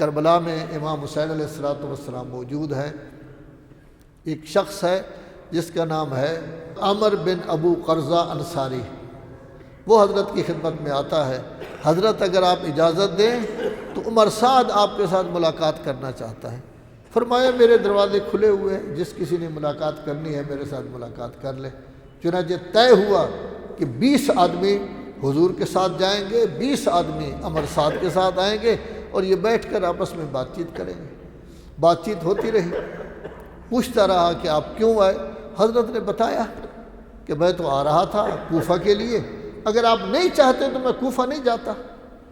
کربلا میں امام حسین علیہ السلام موجود ہیں۔ ایک شخص ہے جس کا نام ہے عمر بن ابو قرظہ انصاری، وہ حضرت کی خدمت میں آتا ہے، حضرت اگر آپ اجازت دیں تو عمر سعد آپ کے ساتھ ملاقات کرنا چاہتا ہے۔ فرمایا میرے دروازے کھلے ہوئے ہیں، جس کسی نے ملاقات کرنی ہے میرے ساتھ ملاقات کر لے۔ چنانچہ طے ہوا کہ 20 آدمی حضور کے ساتھ جائیں گے، 20 آدمی عمر سعد کے ساتھ آئیں گے اور یہ بیٹھ کر آپس میں بات چیت کریں گے۔ بات چیت ہوتی رہی، پوچھتا رہا کہ آپ کیوں آئے؟ حضرت نے بتایا کہ میں تو آ رہا تھا کوفہ کے لیے، اگر آپ نہیں چاہتے تو میں کوفہ نہیں جاتا۔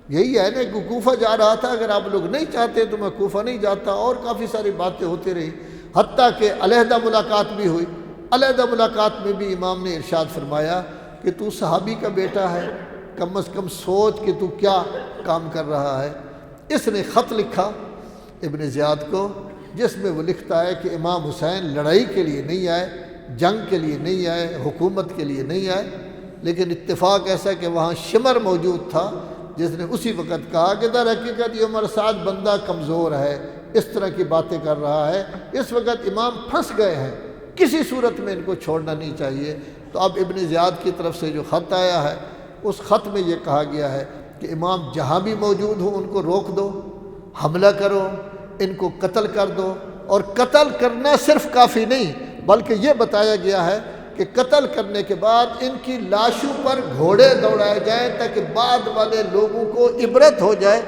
یہی ہے نا کہ کوفہ جا رہا تھا، اگر آپ لوگ نہیں چاہتے تو میں کوفہ نہیں جاتا۔ اور کافی ساری باتیں ہوتی رہی، حتیٰ کہ علیحدہ ملاقات بھی ہوئی۔ علیحدہ ملاقات میں بھی امام نے ارشاد فرمایا کہ تو صحابی کا بیٹا ہے، کم از کم سوچ کہ تو کیا کام کر رہا ہے۔ اس نے خط لکھا ابن زیاد کو، جس میں وہ لکھتا ہے کہ امام حسین لڑائی کے لیے نہیں آئے، جنگ کے لیے نہیں آئے، حکومت کے لیے نہیں آئے، لیکن اتفاق ایسا کہ وہاں شمر موجود تھا جس نے اسی وقت کہا کہ در حقیقت یہ عمر سعد بندہ کمزور ہے، اس طرح کی باتیں کر رہا ہے، اس وقت امام پھنس گئے ہیں، کسی صورت میں ان کو چھوڑنا نہیں چاہیے۔ تو اب ابن زیاد کی طرف سے جو خط آیا ہے اس خط میں یہ کہا گیا ہے کہ امام جہاں بھی موجود ہوں ان کو روک دو، حملہ کرو، ان کو قتل کر دو، اور قتل کرنا صرف کافی نہیں بلکہ یہ بتایا گیا ہے کہ قتل کرنے کے بعد ان کی لاشوں پر گھوڑے دوڑائے جائیں تاکہ بعد والے لوگوں کو عبرت ہو جائے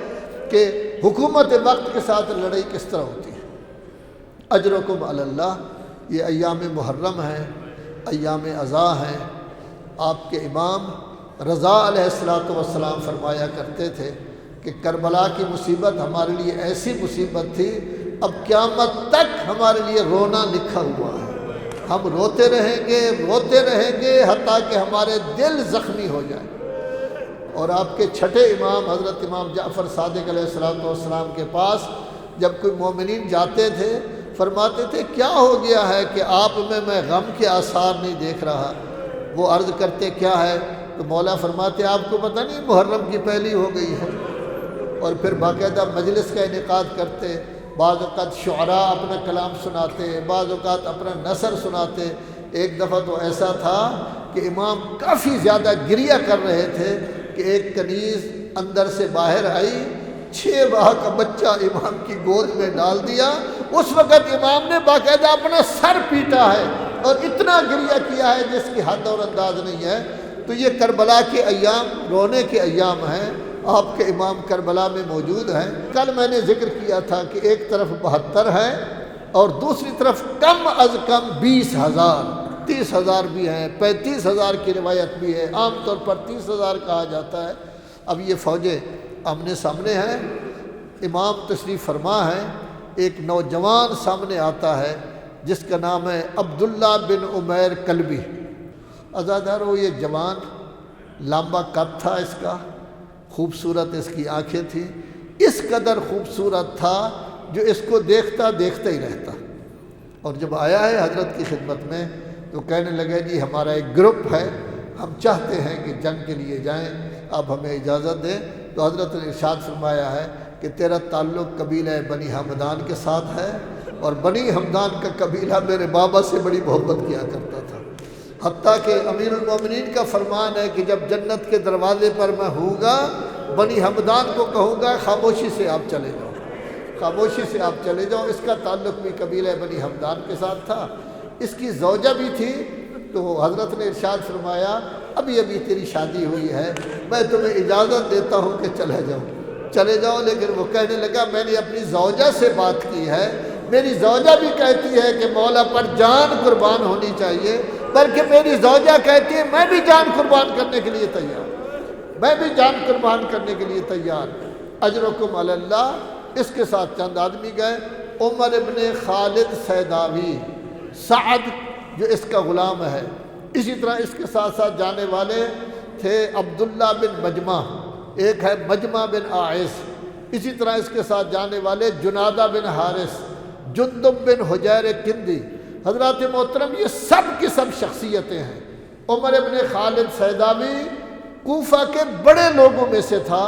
کہ حکومت وقت کے ساتھ لڑائی کس طرح ہوتی ہے۔ اجرکم علی اللہ، یہ ایام محرم ہیں، ایام عزا ہیں۔ آپ کے امام رضا علیہ السلام فرمایا کرتے تھے کہ کربلا کی مصیبت ہمارے لیے ایسی مصیبت تھی، اب قیامت تک ہمارے لیے رونا لکھا ہوا ہے، ہم روتے رہیں گے حتیٰ کہ ہمارے دل زخمی ہو جائیں۔ اور آپ کے چھٹے امام حضرت امام جعفر صادق علیہ السلام کے پاس جب کوئی مومنین جاتے تھے فرماتے تھے کیا ہو گیا ہے کہ آپ میں غم کے آثار نہیں دیکھ رہا؟ وہ عرض کرتے کیا ہے؟ تو مولا فرماتے آپ کو پتہ نہیں محرم کی پہلی ہو گئی ہے، اور پھر باقاعدہ مجلس کا انعقاد کرتے، بعض اوقات شعراء اپنا کلام سناتے، بعض اوقات اپنا نثر سناتے۔ ایک دفعہ تو ایسا تھا کہ امام کافی زیادہ گریہ کر رہے تھے کہ ایک کنیز اندر سے باہر آئی، 6 ماہ کا بچہ امام کی گود میں ڈال دیا۔ اس وقت امام نے باقاعدہ اپنا سر پیٹا ہے اور اتنا گریہ کیا ہے جس کی حد اور انداز نہیں ہے۔ تو یہ کربلا کے ایام رونے کے ایام ہیں، آپ کے امام کربلا میں موجود ہیں۔ کل میں نے ذکر کیا تھا کہ ایک طرف 72 ہیں اور دوسری طرف کم از کم 20,000، 30,000 بھی ہیں، 35,000 کی روایت بھی ہے، عام طور پر 30,000 کہا جاتا ہے۔ اب یہ فوجیں آمنے سامنے ہیں، امام تشریف فرما ہے، ایک نوجوان سامنے آتا ہے جس کا نام ہے عبداللہ بن عمیر کلبی۔ عزادارو یہ جوان، لمبا قد تھا اس کا، خوبصورت اس کی آنکھیں تھیں، اس قدر خوبصورت تھا جو اس کو دیکھتا ہی رہتا۔ اور جب آیا ہے حضرت کی خدمت میں تو کہنے لگے جی ہمارا ایک گروپ ہے، ہم چاہتے ہیں کہ جنگ کے لیے جائیں، آپ ہمیں اجازت دیں۔ تو حضرت نے ارشاد فرمایا ہے کہ تیرا تعلق قبیلہ بنی حمدان کے ساتھ ہے، اور بنی حمدان کا قبیلہ میرے بابا سے بڑی محبت کیا کرتا تھا، حتیٰ کہ امیر المومنین کا فرمان ہے کہ جب جنت کے دروازے پر میں ہوں گا بنی حمدان کو کہوں گا خاموشی سے آپ چلے جاؤ، خاموشی سے آپ چلے جاؤ۔ اس کا تعلق بھی قبیلہ بنی حمدان کے ساتھ تھا، اس کی زوجہ بھی تھی۔ تو حضرت نے ارشاد فرمایا ابھی تیری شادی ہوئی ہے، میں تمہیں اجازت دیتا ہوں کہ چلے جاؤ۔ لیکن وہ کہنے لگا میں نے اپنی زوجہ سے بات کی ہے، میری زوجہ بھی کہتی ہے کہ مولا پر جان قربان ہونی چاہیے، بلکہ میری زوجہ کہتی ہے میں بھی جان قربان کرنے کے لیے تیار، اجرکم علی اللہ۔ اس کے ساتھ چند آدمی گئے، عمر ابن خالد سیداوی، سعد جو اس کا غلام ہے، اسی طرح اس کے ساتھ ساتھ جانے والے تھے عبداللہ بن مجمع، ایک ہے مجمع بن آعز، اسی طرح اس کے ساتھ جانے والے جنادہ بن حارث، جندب بن حجیر کندی۔ حضرات محترم یہ سب کی سب شخصیتیں ہیں۔ عمر ابن خالد سیداوی کوفہ کے بڑے لوگوں میں سے تھا،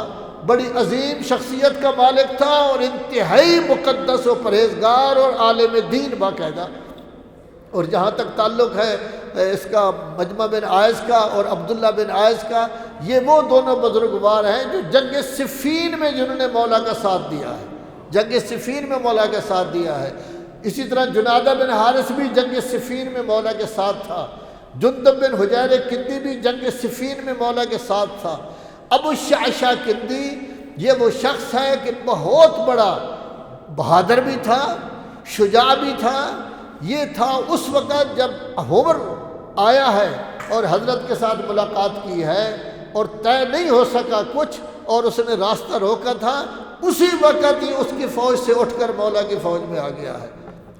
بڑی عظیم شخصیت کا مالک تھا اور انتہائی مقدس و پرہیزگار اور عالم دین باقاعدہ۔ اور جہاں تک تعلق ہے اس کا مجمع بن عائز کا اور عبداللہ بن عائز کا، یہ وہ دونوں بزرگوار ہیں جو جنگ صفین میں جنہوں نے مولا کا ساتھ دیا ہے، جنگ صفین میں مولا کا ساتھ دیا ہے۔ اسی طرح جنادہ بن حارث بھی جنگ صفین میں مولا کے ساتھ تھا، جندب بن حجیر کندی بھی جنگ صفین میں مولا کے ساتھ تھا۔ ابو الشعشع کندی یہ وہ شخص ہے کہ بہت بڑا بہادر بھی تھا، شجاع بھی تھا۔ یہ تھا اس وقت جب عمر آیا ہے اور حضرت کے ساتھ ملاقات کی ہے اور طے نہیں ہو سکا کچھ اور اس نے راستہ روکا تھا، اسی وقت ہی اس کی فوج سے اٹھ کر مولا کی فوج میں آ گیا ہے۔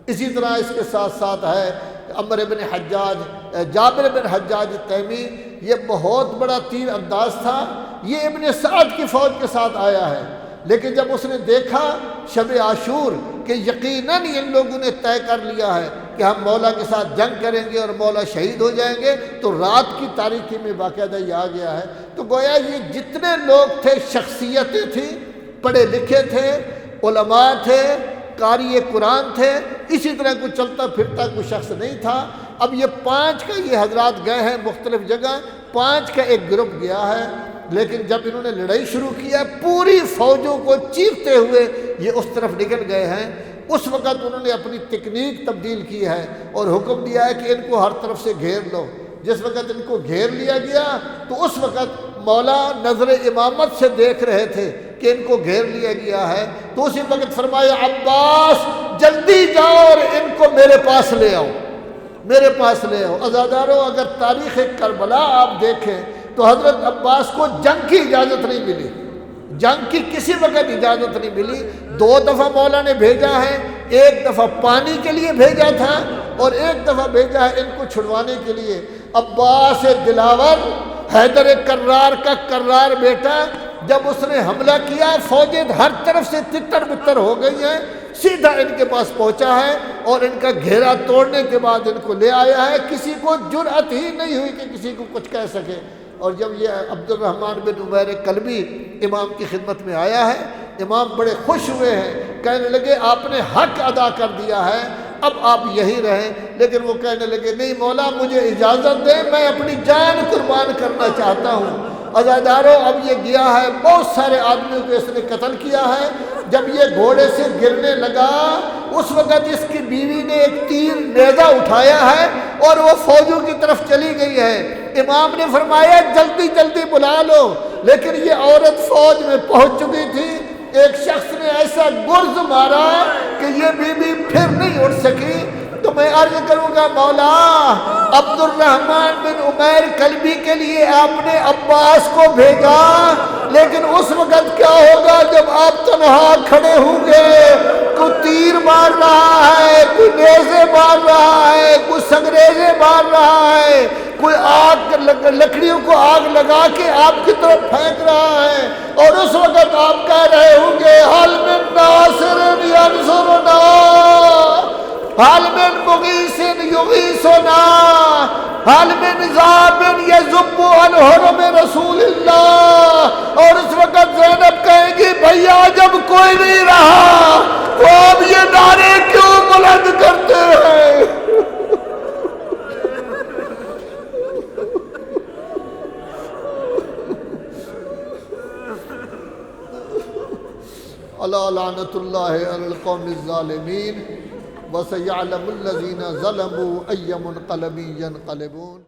اسی طرح اس کے ساتھ ساتھ ہے عمر بن حجاج، جابر بن حجاج تیمی، یہ بہت بڑا تیر انداز تھا، یہ ابن سعد کی فوج کے ساتھ آیا ہے۔ لیکن جب اس نے دیکھا شب عاشور کہ یقیناً ان لوگوں نے طے کر لیا ہے کہ ہم مولا کے ساتھ جنگ کریں گے اور مولا شہید ہو جائیں گے، تو رات کی تاریکی میں باقاعدہ یہ آ گیا ہے۔ تو گویا یہ جتنے لوگ تھے شخصیتیں تھیں، پڑھے لکھے تھے، علماء تھے، قاری قرآن تھے، اسی طرح کوئی چلتا پھرتا کوئی شخص نہیں تھا۔ اب یہ 5 کا یہ حضرات گئے ہیں مختلف جگہ، 5 کا ایک گروپ گیا ہے، لیکن جب انہوں نے لڑائی شروع کیا پوری فوجوں کو چیرتے ہوئے یہ اس طرف نکل گئے ہیں۔ اس وقت انہوں نے اپنی تکنیک تبدیل کی ہے اور حکم دیا ہے کہ ان کو ہر طرف سے گھیر لو۔ جس وقت ان کو گھیر لیا گیا تو اس وقت مولا نظر امامت سے دیکھ رہے تھے کہ ان کو گھیر لیا گیا ہے، تو اسی وقت فرمایا عباس جلدی جاؤ اور ان کو میرے پاس لے آؤ، میرے پاس لے آؤ۔ عزادارو اگر تاریخ کربلا آپ دیکھیں تو حضرت عباس کو جنگ کی اجازت نہیں ملی، جنگ کی کسی وقت اجازت نہیں ملی۔ 2 دفعہ مولا نے بھیجا ہے، ایک دفعہ پانی کے لیے بھیجا تھا اور ایک دفعہ بھیجا ہے ان کو چھڑوانے کے لیے۔ عباس دلاور حیدر کرار کا کرار بیٹا، جب اس نے حملہ کیا فوجیں ہر طرف سے تتر بتر ہو گئی ہیں، سیدھا ان کے پاس پہنچا ہے اور ان کا گھیرا توڑنے کے بعد ان کو لے آیا ہے۔ کسی کو جرأت ہی نہیں ہوئی کہ کسی کو کچھ کہہ سکے۔ اور جب یہ عبد الرحمن بن عمیر کلبی امام کی خدمت میں آیا ہے، امام بڑے خوش ہوئے ہیں، کہنے لگے آپ نے حق ادا کر دیا ہے، اب آپ یہی رہیں۔ لیکن وہ کہنے لگے نہیں مولا مجھے اجازت دیں، میں اپنی جان قربان کرنا چاہتا ہوں۔ عزادارو اب یہ گیا ہے، بہت سارے آدمیوں کو اس نے قتل کیا ہے۔ جب یہ گھوڑے سے گرنے لگا اس وقت اس کی بیوی نے ایک تیر نیزہ اٹھایا ہے اور وہ فوجوں کی طرف چلی گئی ہے۔ امام نے فرمایا جلدی جلدی بلا لو، لیکن یہ عورت فوج میں پہنچ چکی تھی۔ ایک شخص نے ایسا گرز مارا کہ یہ بیوی پھر نہیں اٹھ سکی۔ تو میں عرض کروں گا مولا عبد الرحمن بن عمیر کلبی کے لیے آپ نے عباس کو بھیجا، لیکن اس وقت کیا ہوگا جب آپ تنہا کھڑے ہوں گے؟ کوئی تیر مار رہا ہے، کوئی نیزے مار رہا ہے، کوئی سنگریزے مار رہا ہے، کوئی آگ لکڑیوں کو آگ لگا کے آپ کی طرف پھینک رہا ہے، اور اس وقت آپ کہہ رہے ہوں گے حل من ناصر ینصرنا، حل من مغیث یغیثنا، حل من ذاب یذب عن حرم رسول اللہ۔ اور اس وقت زینب کہیں گی بھیا جب کوئی نہیں رہا تو آپ یہ نعرے کیوں بلند کرتے ہیں؟ الا لعنت اللہ علی القوم الظالمین وسيعلم الذين ظلموا أي منقلب ينقلبون۔